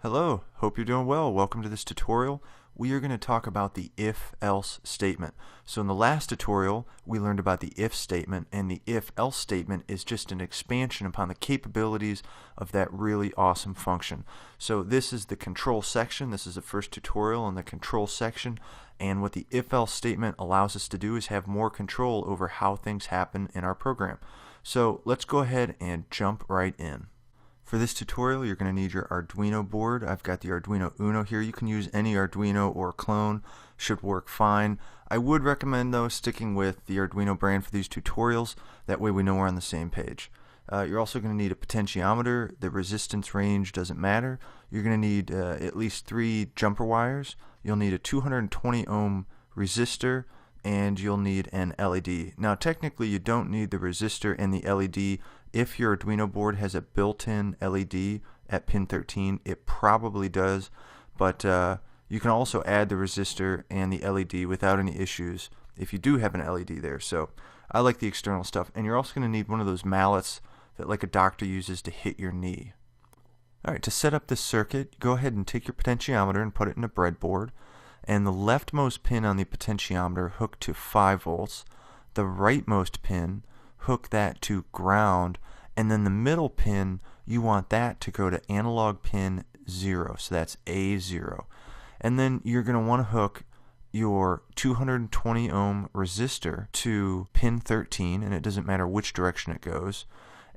Hello, hope you're doing well. Welcome to this tutorial. We are going to talk about the if-else statement. So in the last tutorial, we learned about the if statement, and the if-else statement is just an expansion upon the capabilities of that really awesome function. So this is the control section. This is the first tutorial in the control section, and what the if-else statement allows us to do is have more control over how things happen in our program. So let's go ahead and jump right in. For this tutorial, you're going to need your Arduino board. I've got the Arduino Uno here. You can use any Arduino or clone, should work fine. I would recommend, though, sticking with the Arduino brand for these tutorials. That way we know we're on the same page. You're also going to need a potentiometer. The resistance range doesn't matter. You're going to need at least 3 jumper wires. You'll need a 220 ohm resistor, and you'll need an LED. Now technically you don't need the resistor and the LED. If your Arduino board has a built-in LED at pin 13, it probably does, but you can also add the resistor and the LED without any issues if you do have an LED there. So I like the external stuff, and you're also going to need one of those mallets that like a doctor uses to hit your knee. Alright, to set up this circuit, go ahead and take your potentiometer and put it in a breadboard, and the leftmost pin on the potentiometer hook to 5 volts, the rightmost pin hook that to ground, and then the middle pin, you want that to go to analog pin 0, so that's A0. And then you're going to want to hook your 220 ohm resistor to pin 13, and it doesn't matter which direction it goes.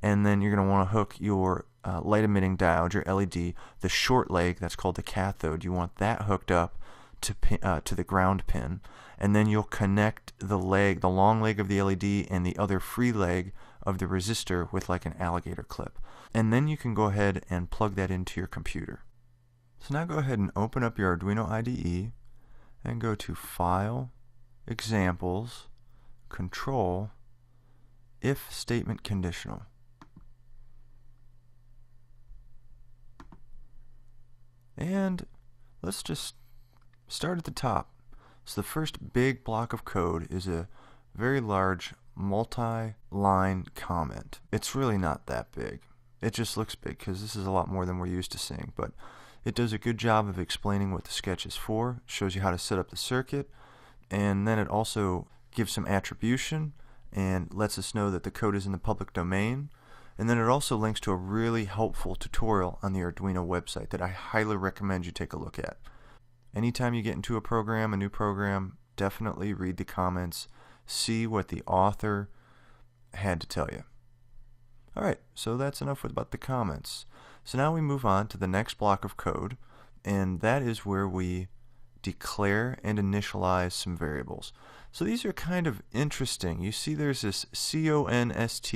And then you're going to want to hook your light emitting diode, your LED, the short leg, that's called the cathode. You want that hooked up to the ground pin, and then you'll connect the long leg of the LED and the other free leg of the resistor with like an alligator clip. And then you can go ahead and plug that into your computer. So now go ahead and open up your Arduino IDE and go to File, Examples, Control, If Statement Conditional. And let's just start at the top. So the first big block of code is a very large multi-line comment. It's really not that big. It just looks big because this is a lot more than we're used to seeing, but it does a good job of explaining what the sketch is for, shows you how to set up the circuit, and then it also gives some attribution and lets us know that the code is in the public domain. And then it also links to a really helpful tutorial on the Arduino website that I highly recommend you take a look at. Anytime you get into a new program, definitely read the comments, see what the author had to tell you. Alright, so that's enough about the comments. So now we move on to the next block of code, and that is where we declare and initialize some variables. So these are kind of interesting. You see there's this const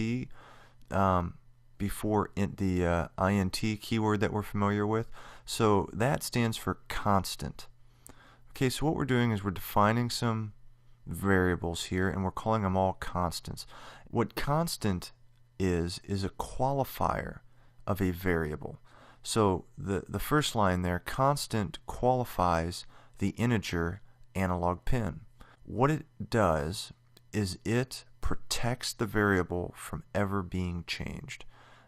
before the int keyword that we're familiar with. So that stands for constant. Okay, so what we're doing is we're defining some variables here, and we're calling them all constants. What constant is a qualifier of a variable. So the first line there, constant qualifies the integer analog pin. What it does is it protects the variable from ever being changed.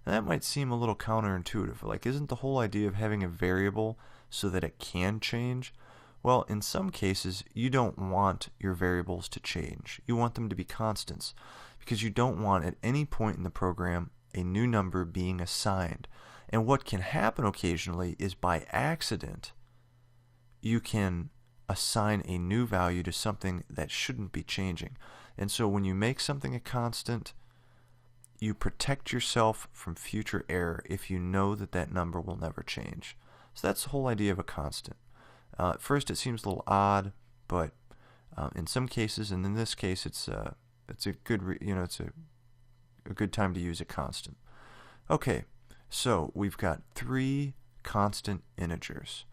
And that might seem a little counterintuitive. Like, isn't the whole idea of having a variable so that it can change? Well, in some cases, you don't want your variables to change. You want them to be constants because you don't want at any point in the program a new number being assigned. And what can happen occasionally is by accident, you can assign a new value to something that shouldn't be changing. And so when you make something a constant, you protect yourself from future error if you know that that number will never change. So that's the whole idea of a constant. At first it seems a little odd, but in some cases, and in this case, it's a good it's a good time to use a constant. Okay, so we've got 3 constant integers.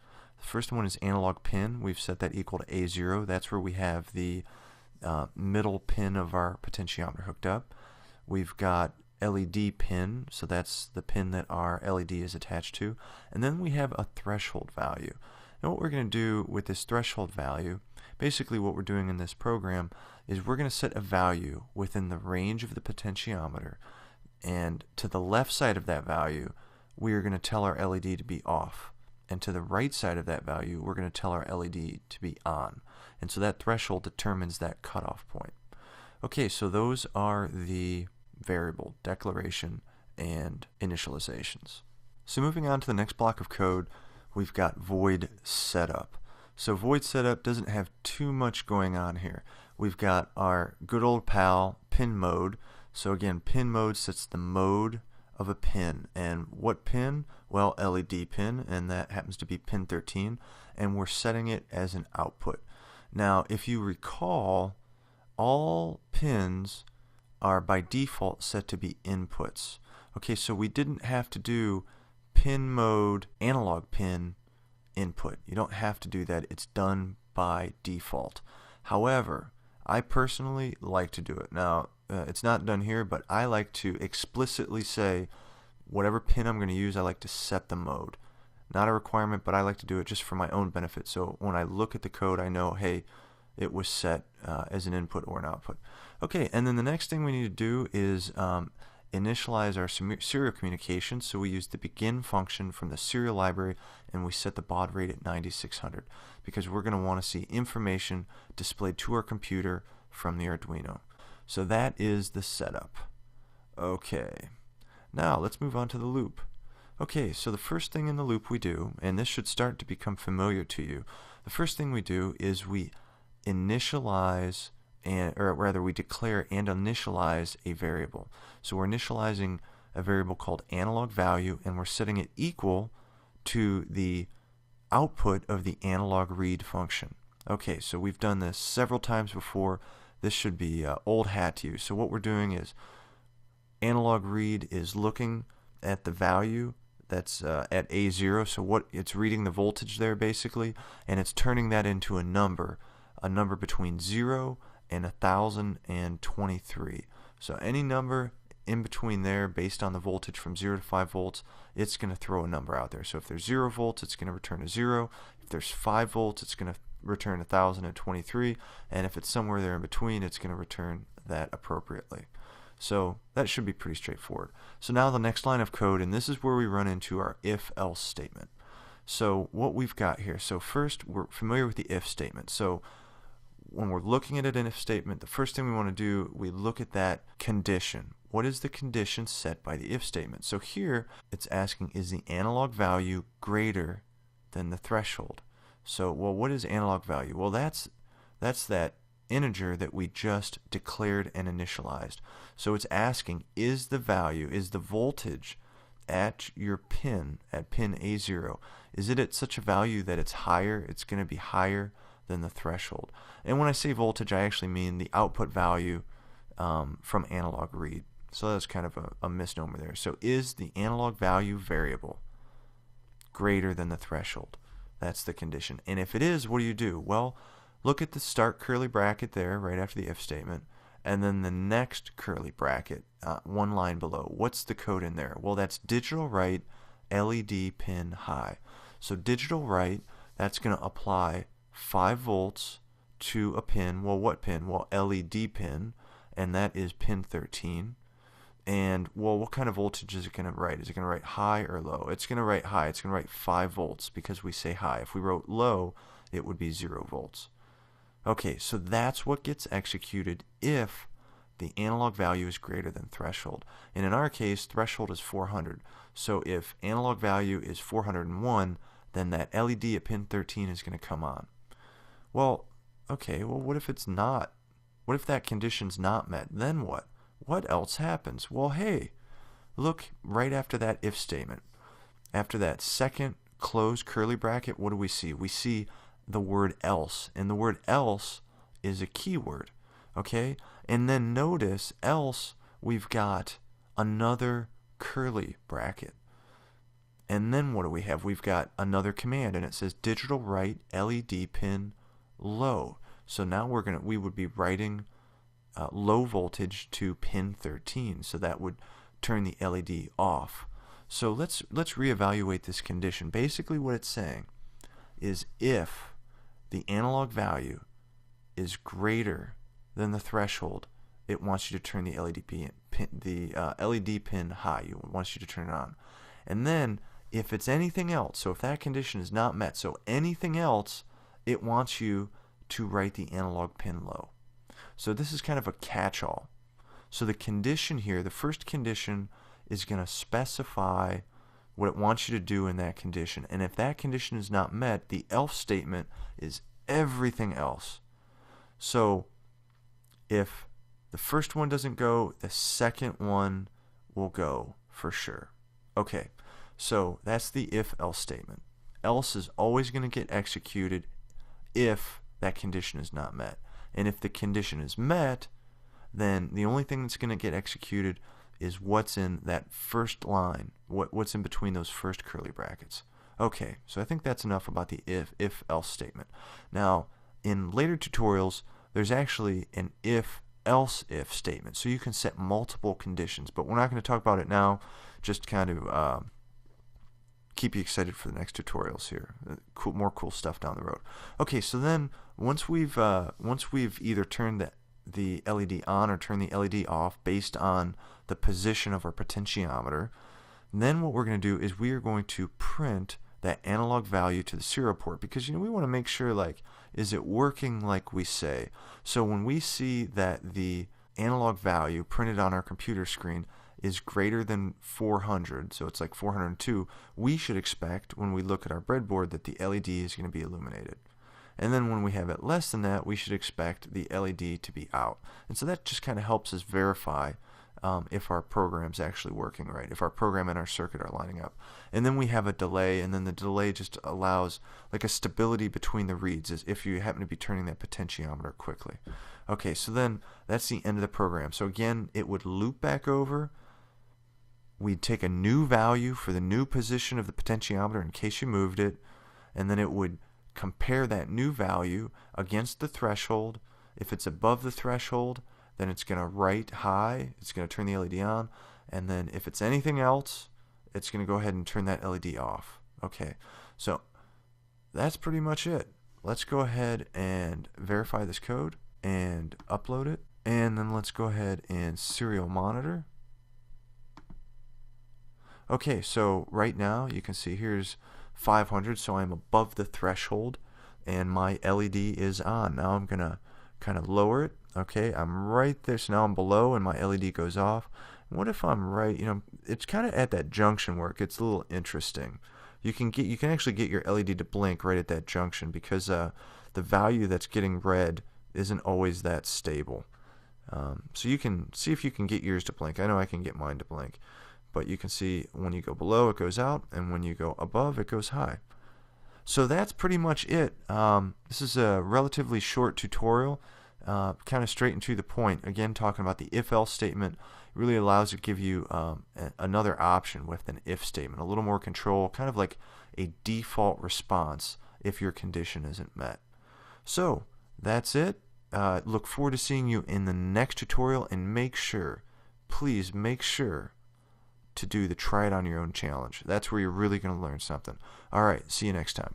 The first one is analog pin. We've set that equal to A0. That's where we have the middle pin of our potentiometer hooked up. We've got LED pin, so that's the pin that our LED is attached to. And then we have a threshold value. And what we're going to do with this threshold value, basically what we're doing in this program is we're going to set a value within the range of the potentiometer, and to the left side of that value we are going to tell our LED to be off. and to the right side of that value, we're going to tell our LED to be on. And so that threshold determines that cutoff point. Okay, so those are the variable declaration and initializations. So moving on to the next block of code, we've got void setup. So void setup doesn't have too much going on here. We've got our good old pal pin mode. So again, pin mode sets the mode of a pin. And what pin? Well, LED pin, and that happens to be pin 13, and we're setting it as an output. Now, if you recall, all pins are by default set to be inputs. Okay, so we didn't have to do pin mode analog pin input. You don't have to do that. It's done by default. However, I personally like to do it. Now, it's not done here, but I like to explicitly say whatever pin I'm going to use, I like to set the mode. Not a requirement, but I like to do it just for my own benefit. So when I look at the code, I know, hey, it was set as an input or an output. Okay, and then the next thing we need to do is initialize our serial communication. So we use the begin function from the serial library, and we set the baud rate at 9600 because we're going to want to see information displayed to our computer from the Arduino. So that is the setup. Okay, now let's move on to the loop. Okay, so the first thing in the loop we do, and this should start to become familiar to you, the first thing we do is we initialize, or rather we declare and initialize a variable. So we're initializing a variable called analog value, and we're setting it equal to the output of the analog read function. Okay, so we've done this several times before. This should be old hat to you. So what we're doing is analog read is looking at the value that's at A0, so what it's reading the voltage there basically, and it's turning that into a number between 0 and 1023. So any number in between there based on the voltage from 0 to 5 volts, it's going to throw a number out there. So if there's 0 volts, it's going to return a 0. If there's 5 volts, it's going to return 1023, and if it's somewhere there in between, it's going to return that appropriately. So that should be pretty straightforward. So now the next line of code, and this is where we run into our if-else statement. So what we've got here, so first we're familiar with the if statement. So when we're looking at an if statement, the first thing we want to do, we look at that condition. What is the condition set by the if statement? So here it's asking, is the analog value greater than the threshold? So, well, what is analog value? Well, that's that integer that we just declared and initialized. So it's asking, is the value, is the voltage at your pin, at pin A0, is it at such a value that it's higher, it's going to be higher than the threshold? And when I say voltage, I actually mean the output value from analog read. So that's kind of a misnomer there. So is the analog value variable greater than the threshold? That's the condition. And if it is, what do you do? Well, look at the start curly bracket there right after the if statement, and then the next curly bracket one line below. What's the code in there? Well, that's digital write LED pin high. So digital write, that's going to apply 5 volts to a pin. Well, what pin? Well, LED pin, and that is pin 13. And, well, what kind of voltage is it going to write? Is it going to write high or low? It's going to write high. It's going to write 5 volts because we say high. If we wrote low, it would be 0 volts. Okay, so that's what gets executed if the analog value is greater than threshold. And in our case, threshold is 400. So if analog value is 401, then that LED at pin 13 is going to come on. Well, okay, well, what if it's not? What if that condition's not met? Then what? What else happens? Well, hey, look right after that if statement. After that second closed curly bracket, what do we see? We see the word else, and the word else is a keyword, okay? And then notice else, we've got another curly bracket. And then what do we have? We've got another command, and it says digital write LED pin low. So now we would be writing low voltage to pin 13, so that would turn the LED off. So let's reevaluate this condition. Basically what it's saying is if the analog value is greater than the threshold, it wants you to turn the LED pin high. It wants you to turn it on. And then if it's anything else, so if that condition is not met, so anything else, it wants you to write the analog pin low. So this is kind of a catch-all. So the condition here, the first condition, is going to specify what it wants you to do in that condition. And if that condition is not met, the else statement is everything else. So if the first one doesn't go, the second one will go for sure. Okay, so that's the if-else statement. Else is always going to get executed if that condition is not met. And if the condition is met, then the only thing that's going to get executed is what's in that first line, what's in between those first curly brackets. Okay, so I think that's enough about the if-else statement. Now, in later tutorials, there's actually an if-else-if statement. So you can set multiple conditions, but we're not going to talk about it now, just kind of keep you excited for the next tutorials here. More cool stuff down the road. Okay, so then once we've either turned the LED on or turn the LED off based on the position of our potentiometer, then what we're going to do is we are going to print that analog value to the serial port, because we want to make sure, like, is it working like we say? So when we see that the analog value printed on our computer screen is greater than 400, so it's like 402, we should expect when we look at our breadboard that the LED is going to be illuminated. And then when we have it less than that, we should expect the LED to be out. And so that just kind of helps us verify if our program's actually working right, if our program and our circuit are lining up. And then we have a delay, and then the delay just allows like a stability between the reads as if you happen to be turning that potentiometer quickly. Okay, so then that's the end of the program. So again, it would loop back over. We'd take a new value for the new position of the potentiometer in case you moved it, and then it would compare that new value against the threshold. If it's above the threshold, then it's going to write high, it's going to turn the LED on, and then if it's anything else, it's going to go ahead and turn that LED off. Okay, so that's pretty much it. Let's go ahead and verify this code and upload it, and then let's go ahead and serial monitor. Okay, so right now you can see here's 500, so I'm above the threshold and my LED is on. Now I'm gonna kind of lower it. Okay, I'm right there, so now I'm below and my LED goes off. What if I'm right, it's kind of at that junction where it gets a little interesting. You can actually get your LED to blink right at that junction, because the value that's getting read isn't always that stable. So you can see if you can get yours to blink. I know I can get mine to blink. But you can see when you go below, it goes out, and when you go above, it goes high. So that's pretty much it. This is a relatively short tutorial, kind of straight and to the point. Again, talking about the if-else statement really allows to give you another option with an if statement, a little more control, kind of like a default response if your condition isn't met. So that's it. Look forward to seeing you in the next tutorial, and make sure, please make sure, to do the try it on your own challenge. That's where you're really going to learn something. Alright, see you next time.